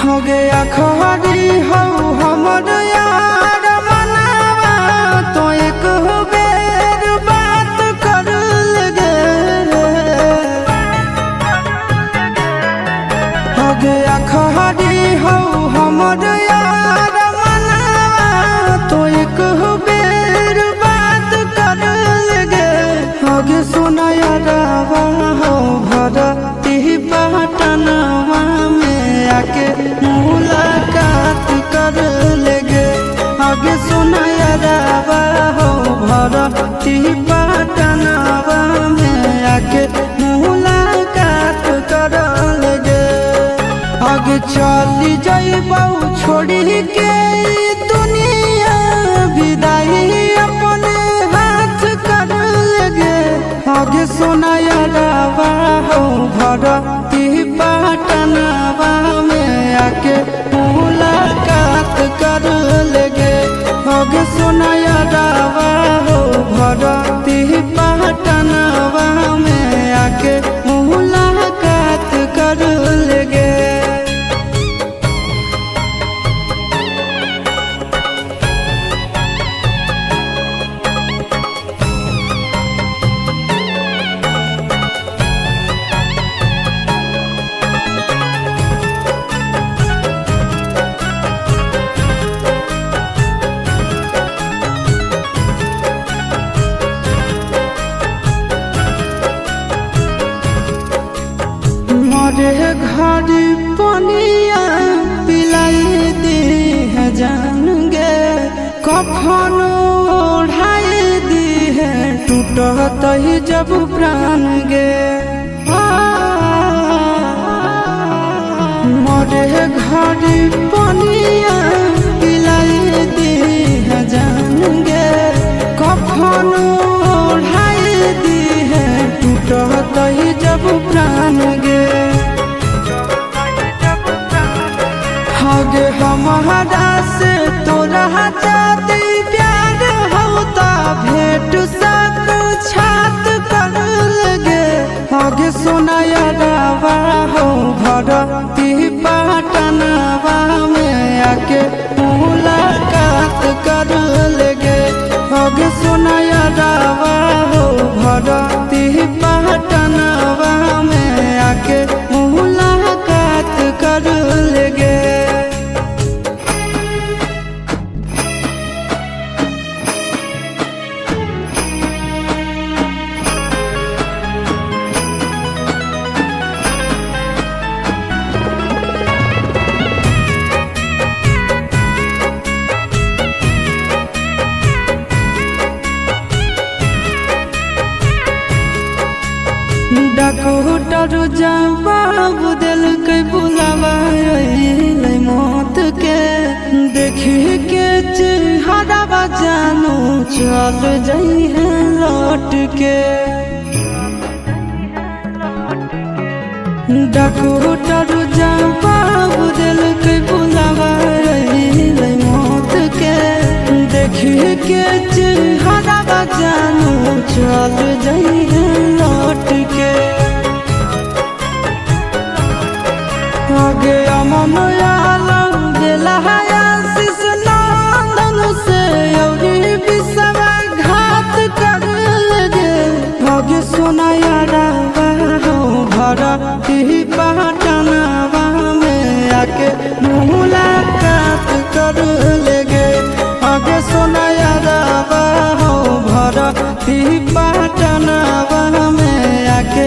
हो गया खरी हो हमर यार मनावा तो एक बेर बात कर लगे। हो गया खरी हो हमर यार मनावा तो एक बेर बात कर लगे। हो गे सोना यारवा हो भरती पटनवा में आके मुलाकात कर लेगे। आगे सुना यारवा हो भरती पटनवा में आके मुलाकात कर लेगे। आगे चली जाइबौ छोड़ी के दुनिया विदाई अपने हाथ कर लेगे। आगे सुना यारवा हो भरती पटनवा में आके मुलाकात कर लेगे। आगे सुना यारवा हो भरती पटनवा में आके मुलाकात कर लेगे। मोरे घर पनिया पिलाई दी है जान गे। कफन ओढ़ाई दी है टूटत ही जब प्राण गे। मोरे घर पनिया पिलाई दी है जान गे। कफन ओढ़ाई दी है टूटत ही जब प्राण गे। गे हमारा से तोरा जाती प्यार होता भेंट साक्षात कर लगे। आगे सोना यारवा हो भरती पटनवा में आके मुलाकात कर लेगे। आगे सोना यारवा हो भरती पटनवा में आके मुलाकात कर लेगे। डॉक्टर जवाब दिल के बुलावा मौत के। देखी के चेहरा जानू चल जाई है लौट के। डॉक्टर जवाब दिल के बुलावा मौत के। देखी के चेहरा जानू चल जाई है लौट के। आगे अमन आलम दिला आशीष नंदन से अभी विश्वासघात कर लगे। आगे सोना यारवा हो भरती पटनवा में आके मुलाकात कर लेगे। आगे सोना यारवा हो भरती पटनवा में आके